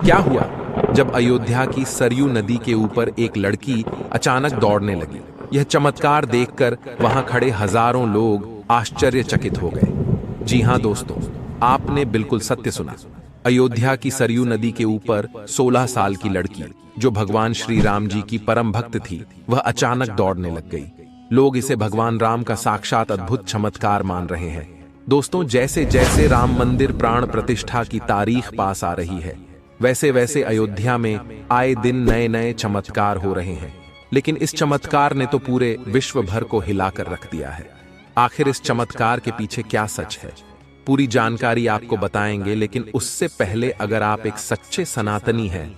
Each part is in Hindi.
क्या हुआ? जब अयोध्या की सरयू नदी के ऊपर एक लड़की अचानक दौड़ने लगी। यह चमत्कार देखकर वहां खड़े हजारों लोग आश्चर्यचकित हो गए। जी हां दोस्तों, आपने बिल्कुल सत्य सुना। अयोध्या की सरयू नदी के ऊपर 16 साल की लड़की, जो भगवान श्री राम जी की परम भक्त थी, वह अचानक दौड़ने लग गई। लोग इसे भगवान राम का साक्षात अद्भुत चमत्कार मान रहे हैं। दोस्तों, जैसे जैसे राम मंदिर प्राण प्रतिष्ठा की तारीख पास आ रही है, वैसे वैसे अयोध्या में आए दिन नए नए चमत्कार हो रहे हैं। लेकिन इस चमत्कार ने तो पूरे विश्व भर को हिलाकर रख दिया है। आखिर इस चमत्कार के पीछे क्या सच है, पूरी जानकारी आपको बताएंगे। लेकिन उससे पहले, अगर आप एक सच्चे सनातनी हैं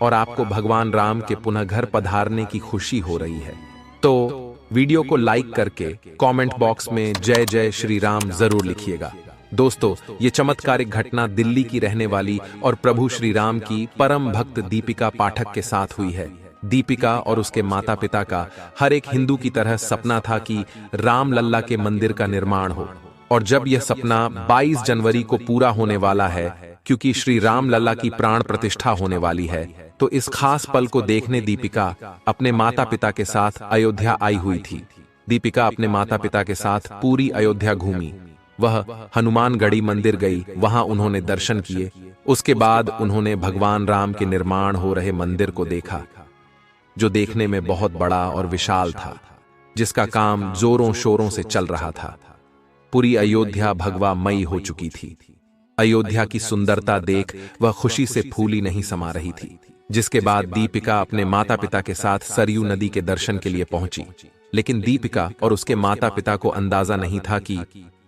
और आपको भगवान राम के पुनः घर पधारने की खुशी हो रही है, तो वीडियो को लाइक करके कमेंट बॉक्स में जय जय श्री राम जरूर लिखिएगा। दोस्तों, ये चमत्कारिक घटना दिल्ली की रहने वाली और प्रभु श्री राम की परम भक्त दीपिका पाठक के साथ हुई है। दीपिका और उसके माता पिता का हर एक हिंदू की तरह सपना था कि राम लल्ला के मंदिर का निर्माण हो। और जब यह सपना 22 जनवरी को पूरा होने वाला है, क्योंकि श्री राम लल्ला की प्राण प्रतिष्ठा होने वाली है, तो इस खास पल को देखने दीपिका अपने माता पिता के साथ अयोध्या आई हुई थी। दीपिका अपने माता पिता के साथ पूरी अयोध्या घूमी। वह हनुमानगढ़ी मंदिर गई, वहां उन्होंने दर्शन किए। उसके बाद उन्होंने भगवान राम के निर्माण हो रहे मंदिर को देखा, जो देखने में बहुत बड़ा और विशाल था, जिसका काम जोरों शोरों से चल रहा था। पूरी अयोध्या भगवामयी हो चुकी थी। अयोध्या की सुंदरता देख वह खुशी से फूली नहीं समा रही थी। जिसके बाद दीपिका अपने माता पिता के साथ सरयू नदी के दर्शन के लिए पहुंची। लेकिन दीपिका और उसके माता पिता को अंदाजा नहीं था कि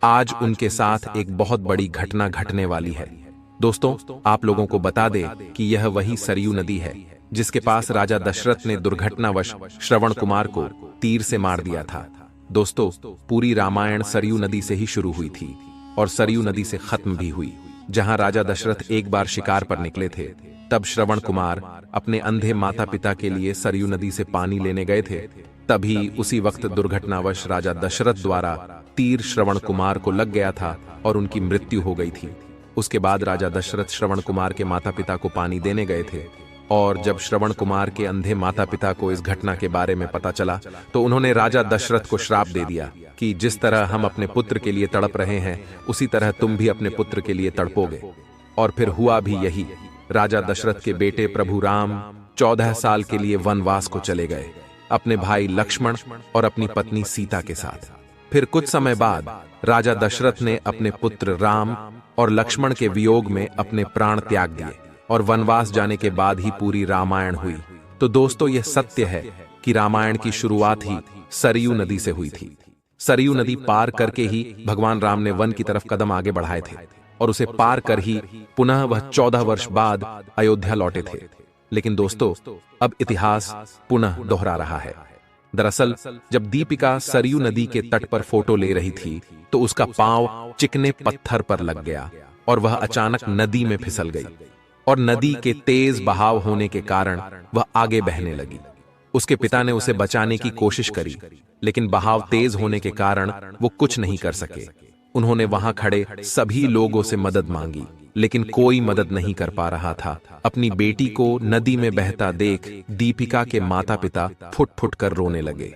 आज उनके साथ एक बहुत बड़ी घटना घटने वाली है। दोस्तों, आप लोगों को बता दे कि यह वही सरयू नदी है जिसके पास राजा दशरथ ने दुर्घटनावश श्रवण कुमार को तीर से मार दिया था। दोस्तों, पूरी रामायण सरयू नदी से ही शुरू हुई थी और सरयू नदी से खत्म भी हुई। जहां राजा दशरथ एक बार शिकार पर निकले थे, तब श्रवण कुमार अपने अंधे माता पिता के लिए सरयू नदी से पानी लेने गए थे। तभी उसी वक्त दुर्घटनावश राजा दशरथ द्वारा तीर श्रवण कुमार को लग गया था और उनकी मृत्यु हो गई थी। उसके बाद राजा दशरथ श्रवण कुमार के माता पिता को पानी देने गए थे, और जब श्रवण कुमार के अंधे माता पिता को इस घटना के बारे में पता चला, तो उन्होंने राजा दशरथ को श्राप दे दिया कि जिस तरह हम अपने पुत्र के लिए तड़प रहे हैं, उसी तरह तुम भी अपने पुत्र के लिए तड़पोगे। और फिर हुआ भी यही। राजा दशरथ के बेटे प्रभु राम 14 साल के लिए वनवास को चले गए, अपने भाई लक्ष्मण और अपनी पत्नी सीता के साथ। फिर कुछ समय बाद राजा दशरथ ने अपने पुत्र राम और लक्ष्मण के वियोग में अपने प्राण त्याग दिए, और वनवास जाने के बाद ही पूरी रामायण हुई। तो दोस्तों, यह सत्य है कि रामायण की शुरुआत ही सरयू नदी से हुई थी। सरयू नदी पार करके ही भगवान राम ने वन की तरफ कदम आगे बढ़ाए थे, और उसे पार कर ही पुनः वह 14 वर्ष बाद अयोध्या लौटे थे। लेकिन दोस्तों, अब इतिहास पुनः दोहरा रहा है। दरअसल जब दीपिका सरयू नदी के तट पर फोटो ले रही थी, तो उसका पांव चिकने पत्थर पर लग गया और वह अचानक नदी में फिसल गई। और नदी के तेज बहाव होने के कारण वह आगे बहने लगी। उसके पिता ने उसे बचाने की कोशिश करी, लेकिन बहाव तेज होने के कारण वो कुछ नहीं कर सके। उन्होंने वहां खड़े सभी लोगों से मदद मांगी, लेकिन कोई मदद नहीं कर पा रहा था। अपनी बेटी को नदी में बहता देख दीपिका के माता पिता फुट फुट कर रोने लगे।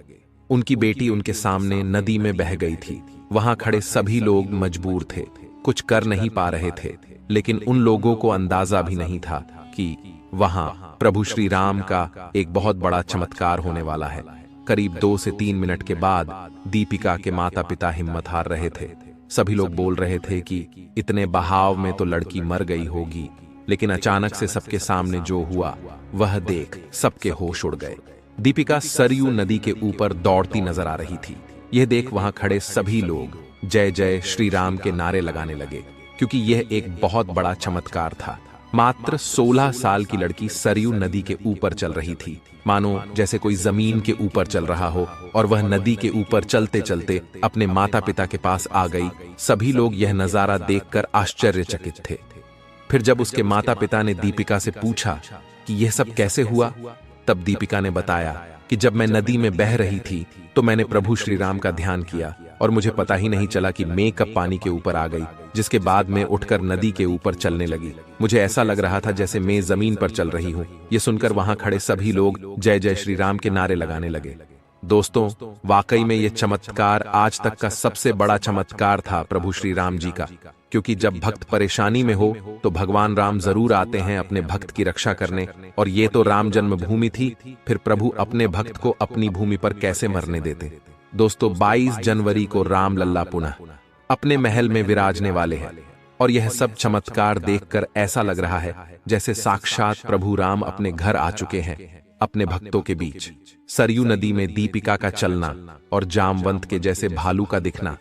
उनकी बेटी उनके सामने नदी में बह गई थी। वहां खड़े सभी लोग मजबूर थे, कुछ कर नहीं पा रहे थे। लेकिन उन लोगों को अंदाजा भी नहीं था कि वहां प्रभु श्री राम का एक बहुत बड़ा चमत्कार होने वाला है। करीब 2 से 3 मिनट के बाद दीपिका के माता पिता हिम्मत हार रहे थे। सभी लोग बोल रहे थे कि इतने बहाव में तो लड़की मर गई होगी। लेकिन अचानक से सबके सामने जो हुआ वह देख सबके होश उड़ गए। दीपिका सरयू नदी के ऊपर दौड़ती नजर आ रही थी। यह देख वहां खड़े सभी लोग जय जय श्री राम के नारे लगाने लगे, क्योंकि यह एक बहुत बड़ा चमत्कार था। मात्र 16 साल की लड़की सरयू नदी के ऊपर चल रही थी, मानो जैसे कोई जमीन के ऊपर चल रहा हो, और वह नदी के ऊपर चलते चलते अपने माता पिता के पास आ गई। सभी लोग यह नजारा देखकर आश्चर्यचकित थे। फिर जब उसके माता पिता ने दीपिका से पूछा कि यह सब कैसे हुआ, तब दीपिका ने बताया कि जब मैं नदी में बह रही थी तो मैंने प्रभु श्री राम का ध्यान किया और मुझे पता ही नहीं चला कि मैं कब पानी के ऊपर आ गई, जिसके बाद मैं उठकर नदी के ऊपर चलने लगी। मुझे ऐसा लग रहा था जैसे मैं जमीन पर चल रही हूँ। ये सुनकर वहां खड़े सभी लोग जय जय श्री राम के नारे लगाने लगे। दोस्तों, वाकई में ये चमत्कार आज तक का सबसे बड़ा चमत्कार था प्रभु श्री राम जी का, क्योंकि जब भक्त परेशानी में हो तो भगवान राम जरूर आते हैं अपने भक्त की रक्षा करने। और ये तो राम जन्मभूमि थी, फिर प्रभु अपने भक्त को अपनी भूमि पर कैसे मरने देते। दोस्तों, 22 जनवरी को राम लल्ला पुनः अपने महल में विराजने वाले हैं, और यह सब चमत्कार देखकर ऐसा लग रहा है जैसे साक्षात प्रभु राम अपने घर आ चुके हैं, अपने भक्तों के बीच। सरयू नदी में दीपिका का चलना और जामवंत के जैसे भालू का दिखना,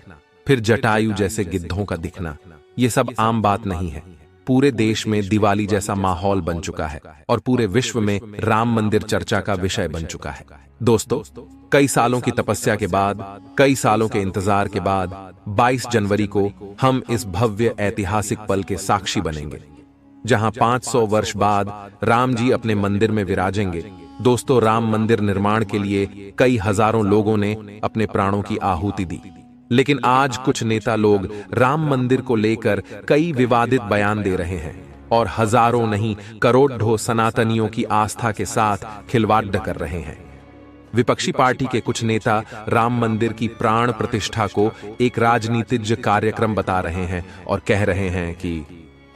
फिर जटायु जैसे गिद्धों का दिखना, ये सब आम बात नहीं है। पूरे देश में दिवाली जैसा माहौल बन चुका है और पूरे विश्व में राम मंदिर चर्चा का विषय बन चुका है। दोस्तों, कई सालों की तपस्या के बाद, कई सालों के इंतजार के बाद 22 जनवरी को हम इस भव्य ऐतिहासिक पल के साक्षी बनेंगे, जहां 500 वर्ष बाद राम जी अपने मंदिर में विराजेंगे। दोस्तों, राम मंदिर निर्माण के लिए कई हजारों लोगों ने अपने प्राणों की आहुति दी, लेकिन आज कुछ नेता लोग राम मंदिर को लेकर कई विवादित बयान दे रहे हैं और हजारों नहीं करोड़ों सनातनियों की आस्था के साथ खिलवाड़ कर रहे हैं। विपक्षी पार्टी के कुछ नेता राम मंदिर की प्राण प्रतिष्ठा को एक राजनीतिक कार्यक्रम बता रहे हैं और कह रहे हैं कि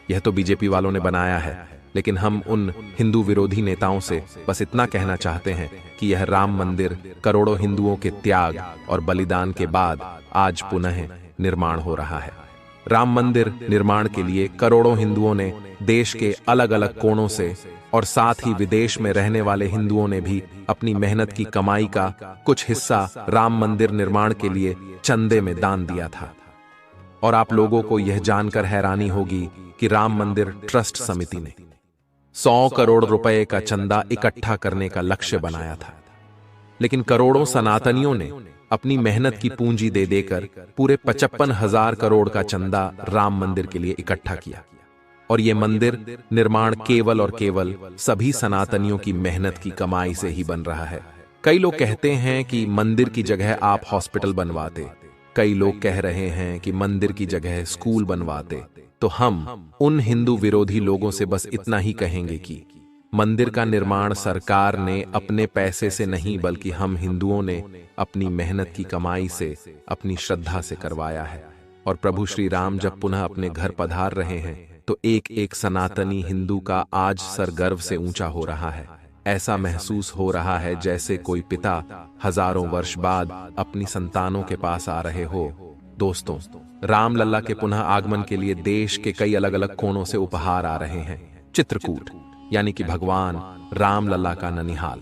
यह तो बीजेपी वालों ने बनाया है। लेकिन हम उन हिंदू विरोधी नेताओं से बस इतना कहना चाहते हैं कि यह राम मंदिर करोड़ों हिंदुओं के त्याग और बलिदान के बाद आज पुनः निर्माण हो रहा है। राम मंदिर निर्माण के लिए करोड़ों हिंदुओं ने देश के अलग अलग कोनों से और साथ ही विदेश में रहने वाले हिंदुओं ने भी अपनी मेहनत की कमाई का कुछ हिस्सा राम मंदिर निर्माण के लिए चंदे में दान दिया था। और आप लोगों को यह जानकर हैरानी होगी कि राम मंदिर ट्रस्ट समिति ने 100 करोड़ रुपए का चंदा इकट्ठा करने का लक्ष्य बनाया था, लेकिन करोड़ों सनातनियों ने अपनी मेहनत की पूंजी दे देकर पूरे 55,000 करोड़ का चंदा राम मंदिर के लिए इकट्ठा किया। और ये मंदिर निर्माण केवल और केवल सभी सनातनियों की मेहनत की कमाई से ही बन रहा है। कई लोग कहते हैं कि मंदिर की जगह आप हॉस्पिटल बनवाते, कई लोग कह रहे हैं कि मंदिर की जगह स्कूल बनवाते। तो हम उन हिंदू विरोधी लोगों से बस इतना ही कहेंगे कि मंदिर का निर्माण सरकार ने अपने पैसे से नहीं, बल्कि हम हिंदुओं ने अपनी मेहनत की कमाई से, अपनी श्रद्धा से करवाया है। और प्रभु श्री राम जब पुनः अपने घर पधार रहे हैं तो एक एक सनातनी हिंदू का आज सर गर्व से ऊंचा हो रहा है। ऐसा महसूस हो रहा है जैसे कोई पिता हजारों वर्ष बाद अपनी संतानों के पास आ रहे हो। दोस्तों, राम लल्ला के पुनः आगमन के लिए देश के कई अलग अलग कोनों से उपहार आ रहे हैं। चित्रकूट यानी कि भगवान राम लल्ला का ननिहाल।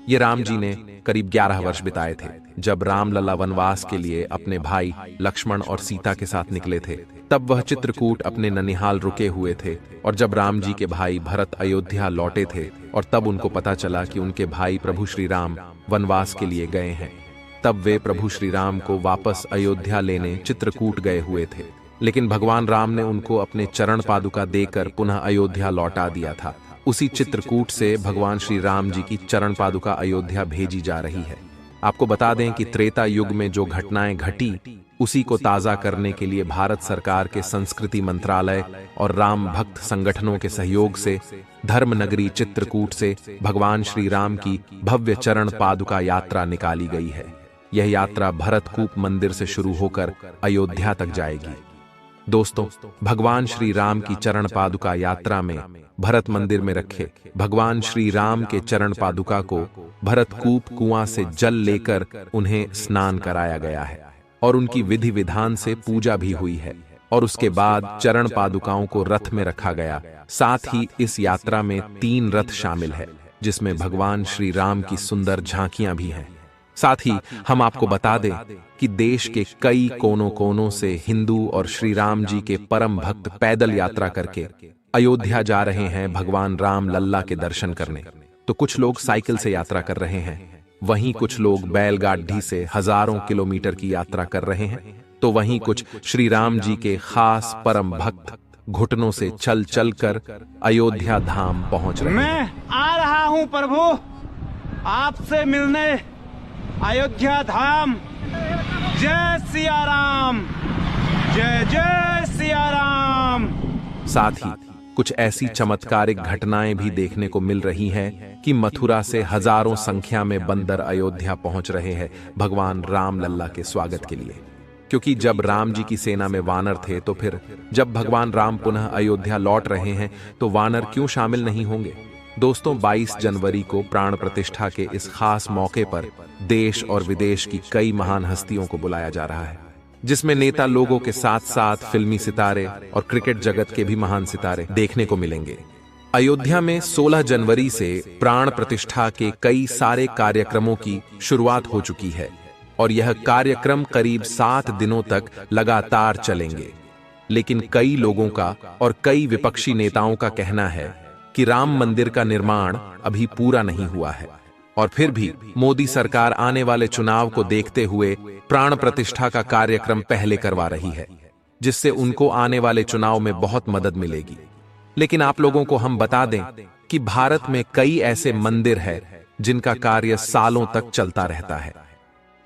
ये राम जी ने करीब 11 वर्ष बिताए थे। जब राम लल्ला वनवास के लिए अपने भाई लक्ष्मण और सीता के साथ निकले थे, तब वह चित्रकूट अपने ननिहाल रुके हुए थे। और जब राम जी के भाई भरत अयोध्या लौटे थे और तब उनको पता चला कि उनके भाई प्रभु श्री राम वनवास के लिए गए हैं, तब वे प्रभु श्री राम को वापस अयोध्या लेने चित्रकूट गए हुए थे। लेकिन भगवान राम ने उनको अपने चरण पादुका देकर पुनः अयोध्या लौटा दिया था। उसी चित्रकूट से भगवान श्री राम जी की चरण पादुका अयोध्या भेजी जा रही है। आपको बता दें कि त्रेता युग में जो घटनाएं घटी, उसी को ताजा करने के लिए भारत सरकार के संस्कृति मंत्रालय और राम भक्त संगठनों के सहयोग से धर्मनगरी चित्रकूट से भगवान श्री राम की भव्य चरण पादुका यात्रा निकाली गई है। यह यात्रा भरतकूप मंदिर से शुरू होकर अयोध्या तक जाएगी। दोस्तों, भगवान श्री राम की चरण पादुका यात्रा में भरत मंदिर में रखे भगवान श्री राम के चरण पादुका को भरतकूप कुआं से जल लेकर उन्हें स्नान कराया गया है और उनकी विधि विधान से पूजा भी हुई है। और उसके बाद चरण पादुकाओं को रथ में रखा गया। साथ ही इस यात्रा में 3 रथ शामिल है, जिसमें भगवान श्री राम की सुंदर झांकियां भी हैं। साथ ही हम आपको बता दें कि देश के कई कोनों कोनों से हिंदू और श्री राम जी के परम भक्त पैदल यात्रा करके अयोध्या जा रहे हैं भगवान राम लल्ला के दर्शन करने। तो कुछ लोग साइकिल से यात्रा कर रहे हैं, वहीं कुछ लोग बैलगाड़ी से हजारों किलोमीटर की यात्रा कर रहे हैं, तो वहीं कुछ श्री राम जी के खास परम भक्त घुटनों से चल चल कर अयोध्या धाम पहुंच रहे हैं। मैं आ रहा हूं प्रभु आपसे मिलने अयोध्या धाम। जय सिया राम, जय जय सिया राम। साथ ही कुछ ऐसी चमत्कारिक घटनाएं भी देखने को मिल रही हैं कि मथुरा से हजारों संख्या में बंदर अयोध्या पहुंच रहे हैं भगवान राम लल्ला के स्वागत के लिए। क्योंकि जब राम जी की सेना में वानर थे, तो फिर जब भगवान राम पुनः अयोध्या लौट रहे हैं तो वानर क्यों शामिल नहीं होंगे। दोस्तों, 22 जनवरी को प्राण प्रतिष्ठा के इस खास मौके पर देश और विदेश की कई महान हस्तियों को बुलाया जा रहा है, जिसमें नेता लोगों के साथ साथ फिल्मी सितारे और क्रिकेट जगत के भी महान सितारे देखने को मिलेंगे। अयोध्या में 16 जनवरी से प्राण प्रतिष्ठा के कई सारे कार्यक्रमों की शुरुआत हो चुकी है और यह कार्यक्रम करीब 7 दिनों तक लगातार चलेंगे। लेकिन कई लोगों का और कई विपक्षी नेताओं का कहना है कि राम मंदिर का निर्माण अभी पूरा नहीं हुआ है और फिर भी मोदी सरकार आने वाले चुनाव को देखते हुए प्राण प्रतिष्ठा का कार्यक्रम पहले करवा रही है, जिससे उनको आने वाले चुनाव में बहुत मदद मिलेगी। लेकिन आप लोगों को हम बता दें कि भारत में कई ऐसे मंदिर हैं जिनका कार्य सालों तक चलता रहता है।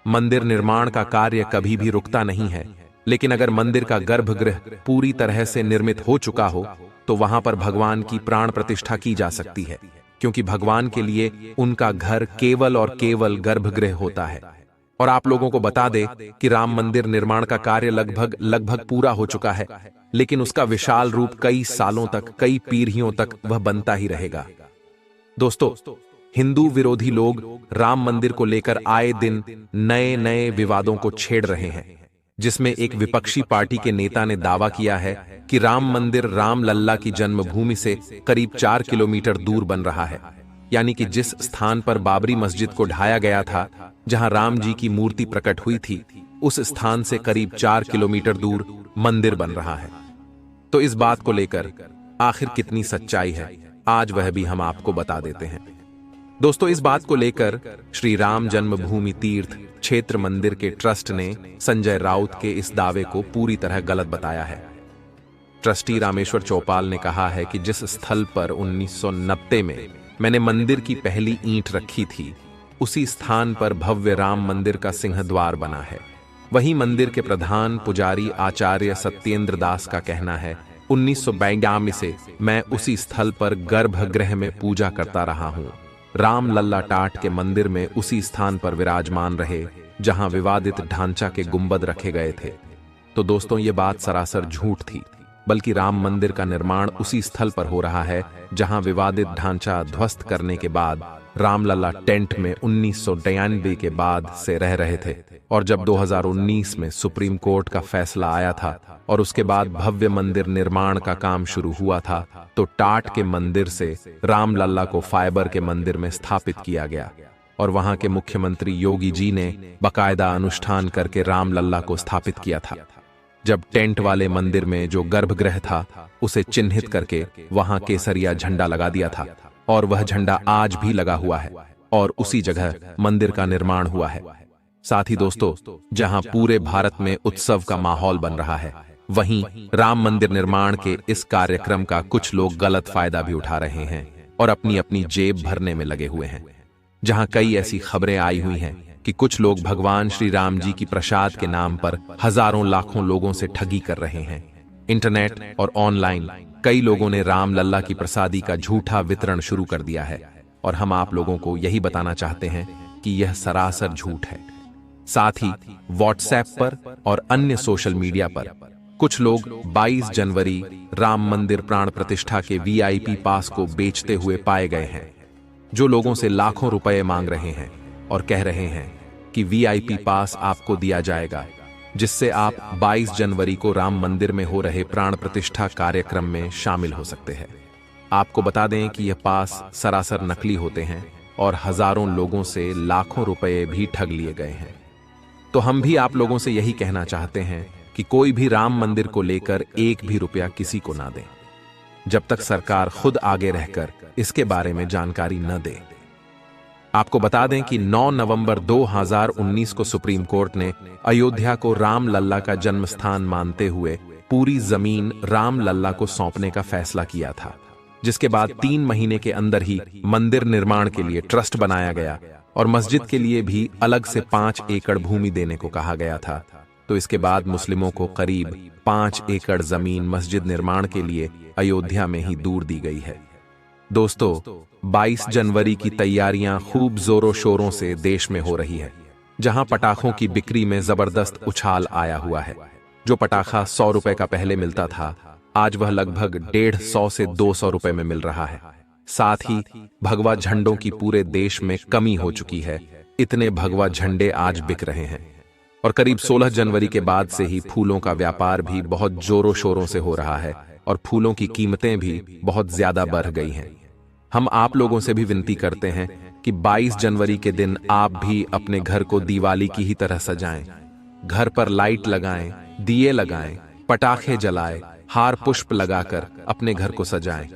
मंदिर निर्माण का कार्य कभी भी रुकता नहीं है, लेकिन अगर मंदिर का गर्भगृह पूरी तरह से निर्मित हो चुका हो तो वहां पर भगवान की प्राण प्रतिष्ठा की जा सकती है, क्योंकि भगवान के लिए उनका घर केवल और केवल गर्भगृह होता है। और आप लोगों को बता दे कि राम मंदिर निर्माण का कार्य लगभग पूरा हो चुका है, लेकिन उसका विशाल रूप कई सालों तक, कई पीढ़ियों तक वह बनता ही रहेगा। दोस्तों, हिंदू विरोधी लोग राम मंदिर को लेकर आए दिन नए नए विवादों को छेड़ रहे हैं, जिसमें एक विपक्षी पार्टी के नेता ने दावा किया है कि राम मंदिर राम लल्ला की जन्मभूमि से करीब 4 किलोमीटर दूर बन रहा है। यानी कि जिस स्थान पर बाबरी मस्जिद को ढाया गया था, जहां राम जी की मूर्ति प्रकट हुई थी, उस स्थान से करीब 4 किलोमीटर दूर मंदिर बन रहा है। तो इस बात को लेकर आखिर कितनी सच्चाई है, आज वह भी हम आपको बता देते हैं। दोस्तों, इस बात को लेकर श्री राम जन्मभूमि तीर्थ क्षेत्र मंदिर के ट्रस्ट ने संजय राउत के इस दावे को पूरी तरह गलत बताया है। ट्रस्टी रामेश्वर चौपाल ने कहा है कि जिस स्थल पर 1990 में मैंने मंदिर की पहली ईंट रखी थी, उसी स्थान पर भव्य राम मंदिर का सिंहद्वार बना है। वहीं मंदिर के प्रधान पुजारी आचार्य सत्येंद्र दास का कहना है, 1992 से मैं उसी स्थल पर गर्भगृह में पूजा करता रहा हूं। राम लल्ला टाट के मंदिर में उसी स्थान पर विराजमान रहे जहां विवादित ढांचा के गुंबद रखे गए थे। तो दोस्तों, ये बात सरासर झूठ थी, बल्कि राम मंदिर का निर्माण उसी स्थल पर हो रहा है जहां विवादित ढांचा ध्वस्त करने के बाद रामलला टेंट में 1992 के बाद से रह रहे थे। और जब 2019 में सुप्रीम कोर्ट का फैसला आया था और उसके बाद भव्य मंदिर निर्माण का काम शुरू हुआ था, तो टाट के मंदिर से रामलला को फाइबर के मंदिर में स्थापित किया गया और वहां के मुख्यमंत्री योगी जी ने बाकायदा अनुष्ठान करके रामलला को स्थापित किया था। जब टेंट वाले मंदिर में जो गर्भगृह था, उसे चिन्हित करके वहां केसरिया झंडा लगा दिया था और वह झंडा आज भी लगा हुआ है और उसी जगह मंदिर का निर्माण हुआ है। साथ ही दोस्तों, जहां पूरे भारत में उत्सव का माहौल बन रहा है, वहीं राम मंदिर निर्माण के इस कार्यक्रम का कुछ लोग गलत फायदा भी उठा रहे हैं और अपनी अपनी जेब भरने में लगे हुए हैं। जहां कई ऐसी खबरें आई हुई हैं कि कुछ लोग भगवान श्री राम जी की प्रसाद के नाम पर हजारों लाखों लोगों से ठगी कर रहे हैं। इंटरनेट और ऑनलाइन कई लोगों ने राम लल्ला की प्रसादी का झूठा वितरण शुरू कर दिया है और हम आप लोगों को यही बताना चाहते हैं कि यह सरासर झूठ है। साथ ही व्हाट्सएप पर और अन्य सोशल मीडिया पर कुछ लोग 22 जनवरी राम मंदिर प्राण प्रतिष्ठा के VIP पास को बेचते हुए पाए गए हैं, जो लोगों से लाखों रुपए मांग रहे हैं और कह रहे हैं कि VIP पास आपको दिया जाएगा, जिससे आप 22 जनवरी को राम मंदिर में हो रहे प्राण प्रतिष्ठा कार्यक्रम में शामिल हो सकते हैं। आपको बता दें कि यह पास सरासर नकली होते हैं और हजारों लोगों से लाखों रुपए भी ठग लिए गए हैं। तो हम भी आप लोगों से यही कहना चाहते हैं कि कोई भी राम मंदिर को लेकर एक भी रुपया किसी को ना दें, जब तक सरकार खुद आगे रहकर इसके बारे में जानकारी न दे। आपको बता दें कि 9 नवंबर 2019 को सुप्रीम कोर्ट ने अयोध्या को राम लल्ला का जन्म स्थान मानते हुए पूरी जमीन राम लल्ला को सौंपने का फैसला किया था, जिसके बाद 3 महीने के अंदर ही मंदिर निर्माण के लिए ट्रस्ट बनाया गया और मस्जिद के लिए भी अलग से 5 एकड़ भूमि देने को कहा गया था। तो इसके बाद मुस्लिमों को करीब 5 एकड़ जमीन मस्जिद निर्माण के लिए अयोध्या में ही दूर दी गई है। दोस्तों, 22 जनवरी की तैयारियां खूब जोरों शोरों से देश में हो रही है, जहां पटाखों की बिक्री में जबरदस्त उछाल आया हुआ है। जो पटाखा 100 रुपए का पहले मिलता था, आज वह लगभग 150 से 200 रुपए में मिल रहा है। साथ ही भगवा झंडों की पूरे देश में कमी हो चुकी है। इतने भगवा झंडे आज बिक रहे हैं। और करीब 16 जनवरी के बाद से ही फूलों का व्यापार भी बहुत जोरों शोरों से हो रहा है और फूलों की कीमतें भी बहुत ज्यादा बढ़ गई हैं। हम आप लोगों से भी विनती करते हैं कि 22 जनवरी के दिन आप भी अपने घर को दिवाली की ही तरह सजाएं। घर पर लाइट लगाएं, दिए लगाएं, पटाखे जलाएं, हार पुष्प लगाकर अपने घर को सजाएं।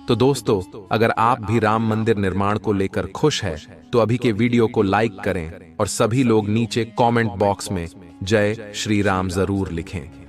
तो दोस्तों, अगर आप भी राम मंदिर निर्माण को लेकर खुश हैं, तो अभी के वीडियो को लाइक करें और सभी लोग नीचे कमेंट बॉक्स में जय श्री राम जरूर लिखें।